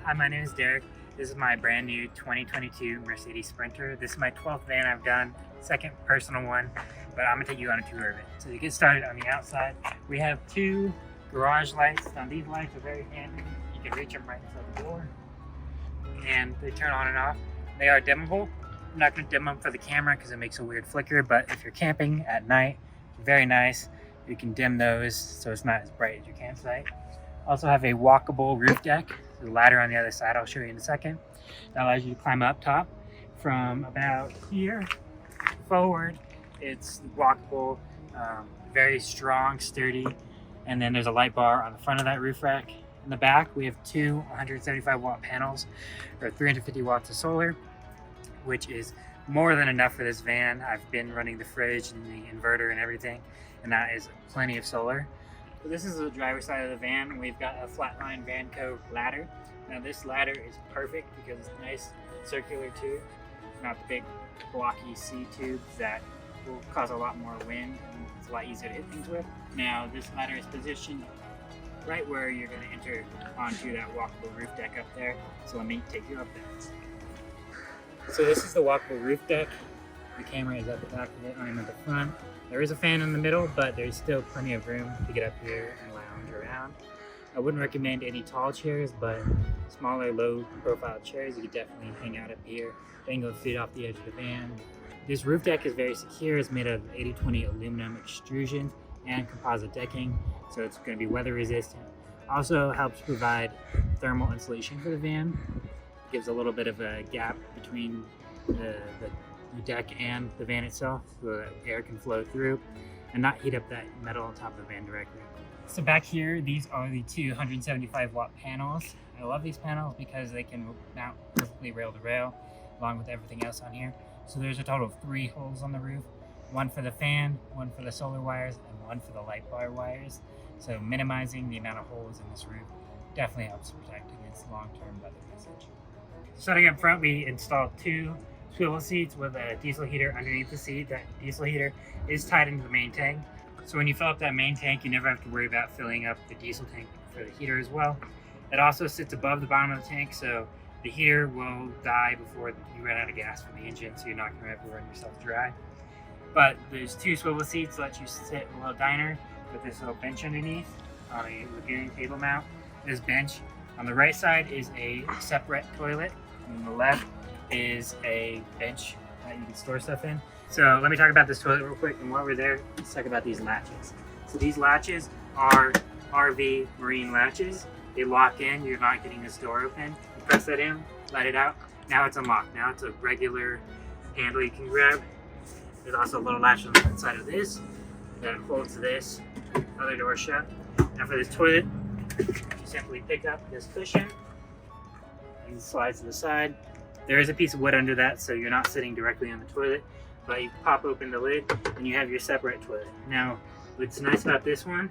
Hi, my name is Derek. This is my brand new 2022 Mercedes Sprinter. This is my 12th van I've done, second personal one, but I'm gonna take you on a tour of it. So to get started on the outside, we have two garage lights. Now these lights are very handy. You can reach them right inside the door and they turn on and off. They are dimmable. I'm not gonna dim them for the camera because it makes a weird flicker, but if you're camping at night, very nice. You can dim those so it's not as bright as your campsite. Also have a walkable roof deck. The ladder on the other side I'll show you in a second. That allows you to climb up top. From about here forward, it's walkable, very strong, sturdy. And then there's a light bar on the front of that roof rack. In the back, we have two 175 watt panels or 350 watts of solar, which is more than enough for this van. I've been running the fridge and the inverter and everything, and that is plenty of solar. So this is the driver's side of the van. We've got a flatline VanCo ladder. Now this ladder is perfect because it's a nice circular tube, not the big blocky C tubes that will cause a lot more wind and it's a lot easier to hit things with. Now this ladder is positioned right where you're going to enter onto that walkable roof deck up there. So let me take you up there. So this is the walkable roof deck. The camera is at the back of it, I'm at the front. There is a fan in the middle, but there's still plenty of room to get up here and lounge around. I wouldn't recommend any tall chairs, but smaller, low profile chairs, you could definitely hang out up here, dangle the feet off the edge of the van. This roof deck is very secure. It's made of 80/20 aluminum extrusion and composite decking, so it's going to be weather resistant. Also helps provide thermal insulation for the van. Gives a little bit of a gap between the deck and the van itself so that air can flow through and not heat up that metal on top of the van directly. So back here, these are the two 175 watt panels. I love these panels because they can mount perfectly rail to rail along with everything else on here. So there's a total of 3 holes on the roof, one for the fan, one for the solar wires, and one for the light bar wires. So minimizing the amount of holes in this roof definitely helps protect against long-term weather usage. Starting up front, we installed 2 swivel seats with a diesel heater underneath the seat. That diesel heater is tied into the main tank. So when you fill up that main tank, you never have to worry about filling up the diesel tank for the heater as well. It also sits above the bottom of the tank, so the heater will die before you run out of gas from the engine, so you're not going to have to run yourself dry. But there's 2 swivel seats that let you sit in a little diner with this little bench underneath on a lagoon table mount. This bench on the right side is a separate toilet, and on the left is a bench that you can store stuff in. So let me talk about this toilet real quick, and while we're there, let's talk about these latches. So these latches are RV marine latches. They lock in, you're not getting this door open. You press that in, let it out, now it's unlocked. Now it's a regular handle you can grab. There's also a little latch on the inside of this that holds this other door shut. Now for this toilet, you simply pick up this cushion and slide to the side. There is a piece of wood under that, so you're not sitting directly on the toilet, but you pop open the lid and you have your separate toilet. Now, what's nice about this one,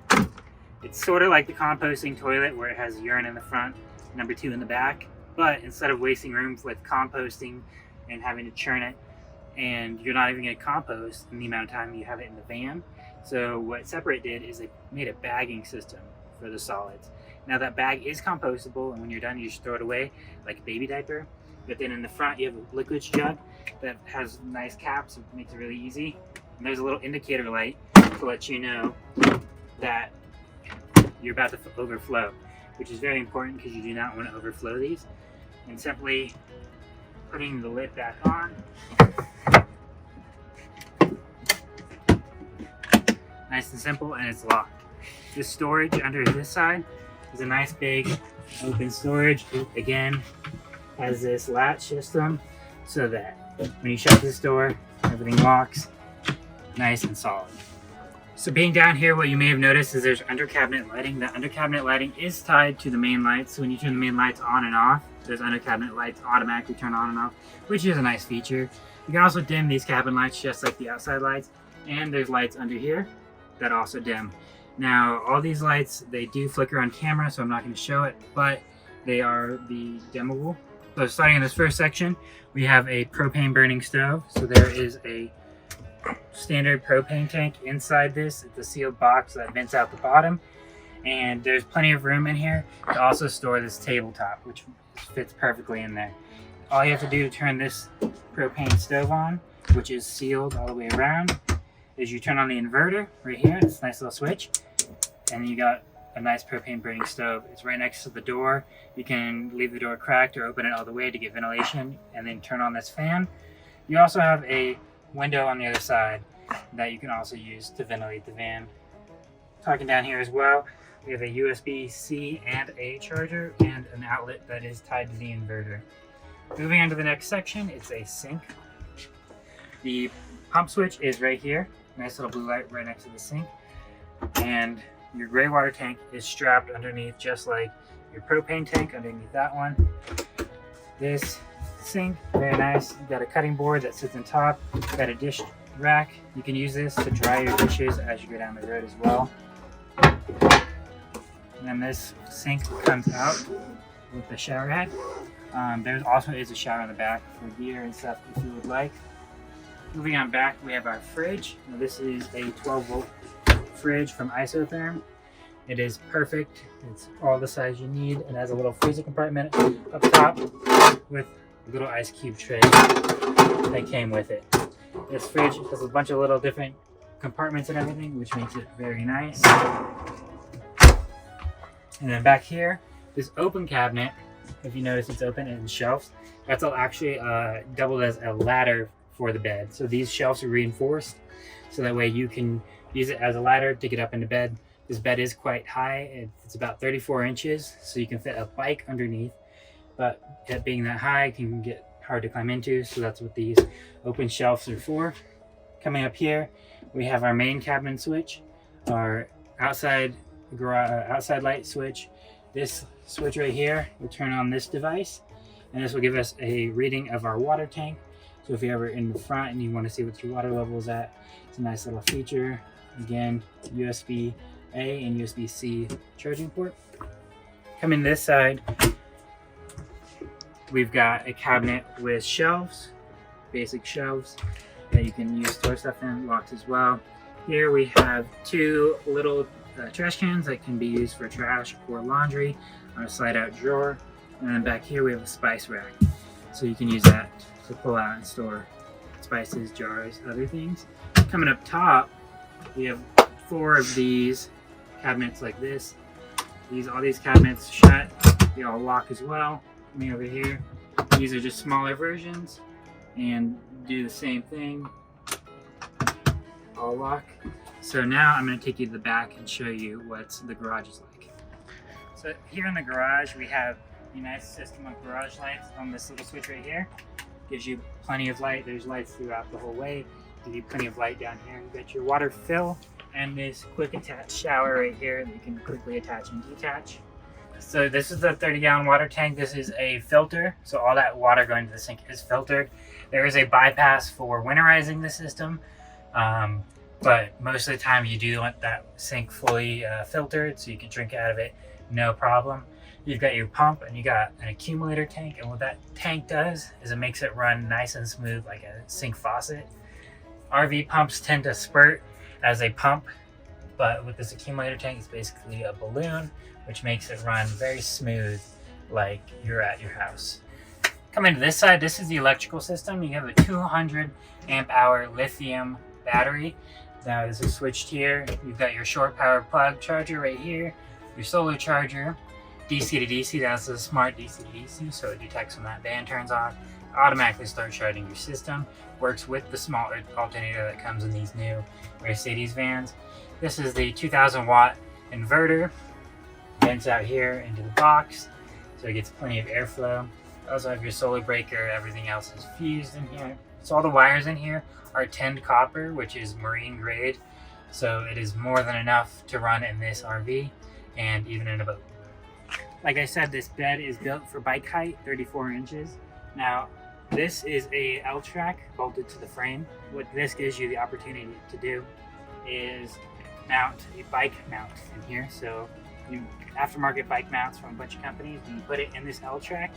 it's sort of like the composting toilet where it has urine in the front, number 2 in the back, but instead of wasting room with composting and having to churn it, and you're not even going to compost in the amount of time you have it in the van. So what Separate did is they made a bagging system for the solids. Now that bag is compostable, and when you're done, you just throw it away like a baby diaper. But then in the front, you have a liquids jug that has nice caps and makes it really easy. And there's a little indicator light to let you know that you're about to overflow, which is very important because you do not want to overflow these. And simply putting the lid back on. Nice and simple, and it's locked. The storage under this side is a nice big open storage. Again, has this latch system so that when you shut this door, everything locks nice and solid. So being down here, what you may have noticed is there's under cabinet lighting. The under cabinet lighting is tied to the main lights. So when you turn the main lights on and off, those under cabinet lights automatically turn on and off, which is a nice feature. You can also dim these cabin lights just like the outside lights. And there's lights under here that also dim. Now, all these lights, they do flicker on camera, so I'm not going to show it, but they are the dimmable. So starting in this first section, we have a propane burning stove. So there is a standard propane tank inside this. It's a sealed box that vents out the bottom. And there's plenty of room in here to also store this tabletop, which fits perfectly in there. All you have to do to turn this propane stove on, which is sealed all the way around, is you turn on the inverter right here, this nice little switch, and you got a nice propane burning stove. It's right next to the door. You can leave the door cracked or open it all the way to get ventilation, and then turn on this fan. You also have a window on the other side that you can also use to ventilate the van. Talking down here as well, we have a USB-C and A charger and an outlet that is tied to the inverter. Moving on to the next section, it's a sink. The pump switch is right here. Nice little blue light right next to the sink. And your gray water tank is strapped underneath, just like your propane tank underneath that one. This sink, very nice. You've got a cutting board that sits on top. You've got a dish rack. You can use this to dry your dishes as you go down the road as well. And then this sink comes out with the shower head. There also is a shower in the back for gear and stuff if you would like. Moving on back, we have our fridge. Now this is a 12-volt fridge from Isotherm. It is perfect. It's all the size you need. It has a little freezer compartment up top with a little ice cube tray that came with it. This fridge has a bunch of little different compartments and everything, which makes it very nice. And then back here, this open cabinet, if you notice it's open and shelves, that's all actually doubled as a ladder for the bed. So these shelves are reinforced, so that way you can use it as a ladder to get up into bed. This bed is quite high. It's about 34 inches, so you can fit a bike underneath. But it being that high, it can get hard to climb into, so that's what these open shelves are for. Coming up here, we have our main cabin switch, our outside light switch. This switch right here will turn on this device, and this will give us a reading of our water tank. So if you're ever in the front and you want to see what your water level is at, it's a nice little feature. Again, USB-A and USB-C charging port. Coming this side, we've got a cabinet with shelves, basic shelves that you can use to store stuff in, locked as well. Here we have two little trash cans that can be used for trash or laundry on a slide out drawer. And then back here we have a spice rack. So you can use that to pull out and store spices, jars, other things. Coming up top, we have 4 of these cabinets like this. All these cabinets shut, they all lock as well. Coming over here, these are just smaller versions and do the same thing, all lock. So now I'm going to take you to the back and show you what the garage is like. So here in the garage, we have a nice system of garage lights on this little switch right here. Gives you plenty of light. There's lights throughout the whole way. Give you plenty of light down here. You've got your water fill and this quick attach shower right here that you can quickly attach and detach. So this is the 30-gallon water tank. This is a filter, so all that water going to the sink is filtered. There is a bypass for winterizing the system, but most of the time you do want that sink fully filtered so you can drink out of it, no problem. You've got your pump and you got an accumulator tank, and what that tank does is it makes it run nice and smooth like a sink faucet. RV pumps tend to spurt as a pump, but with this accumulator tank, it's basically a balloon, which makes it run very smooth like you're at your house. Coming to this side, this is the electrical system. You have a 200 amp hour lithium battery. Now this is switched here. You've got your short power plug charger right here, your solar charger, DC to DC. That's a smart DC to DC, so it detects when that van turns on, automatically starts charging your system. Works with the small alternator that comes in these new Mercedes vans. This is the 2000 watt inverter. Vents out here into the box, so it gets plenty of airflow. You also have your solar breaker. Everything else is fused in here. So all the wires in here are tinned copper, which is marine grade. So it is more than enough to run in this RV and even in a boat. Like I said, this bed is built for bike height, 34 inches. Now, this is a L-track bolted to the frame. What this gives you the opportunity to do is mount a bike mount in here. So you aftermarket bike mounts from a bunch of companies, and you put it in this L-track,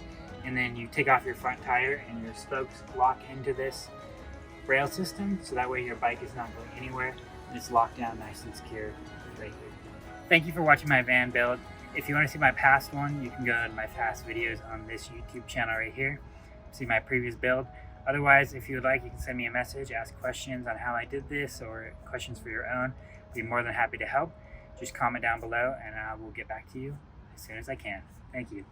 and then you take off your front tire and your spokes lock into this rail system, so that way your bike is not going anywhere. It's locked down nice and secure right here. thank you for watching my van build. If you want to see my past one, you can go to my past videos on this YouTube channel right here. See my previous build. Otherwise, if you would like, you can send me a message, ask questions on how I did this or questions for your own. I'd be more than happy to help. Just comment down below and I will get back to you as soon as I can. Thank you.